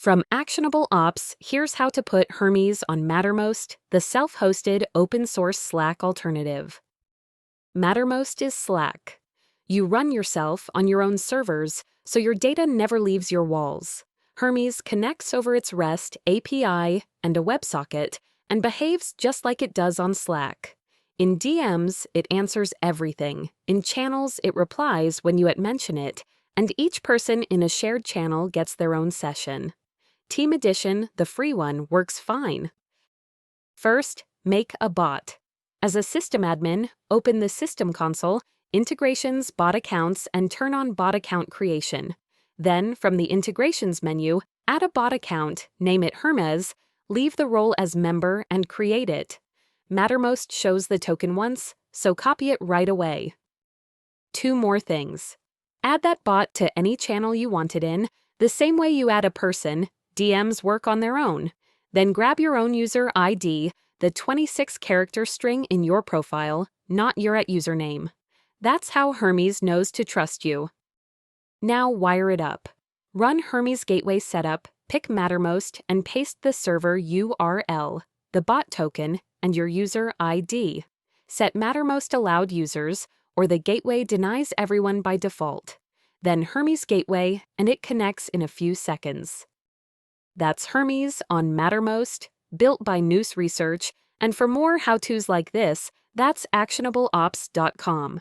From ActionableOps, here's how to put Hermes on Mattermost, the self-hosted open-source Slack alternative. Mattermost is Slack. You run yourself on your own servers, so your data never leaves your walls. Hermes connects over its REST API and a WebSocket and behaves just like it does on Slack. In DMs, it answers everything. In channels, it replies when you mention it, and each person in a shared channel gets their own session. Team Edition, the free one, works fine. First, make a bot. As a system admin, open the System console, Integrations, Bot Accounts, and turn on Bot Account Creation. Then, from the Integrations menu, add a bot account, name it Hermes, leave the role as member, and create it. Mattermost shows the token once, so copy it right away. 2 more things. Add that bot to any channel you want it in, the same way you add a person. DMs work on their own. Then grab your own user ID, the 26-character string in your profile, not your @username. That's how Hermes knows to trust you. Now wire it up. Run Hermes Gateway Setup, pick Mattermost, and paste the server URL, the bot token, and your user ID. Set Mattermost allowed users, or the gateway denies everyone by default. Then Hermes Gateway, and it connects in a few seconds. That's Hermes on Mattermost, built by Nous Research, and for more how-tos like this, that's ActionableOps.com.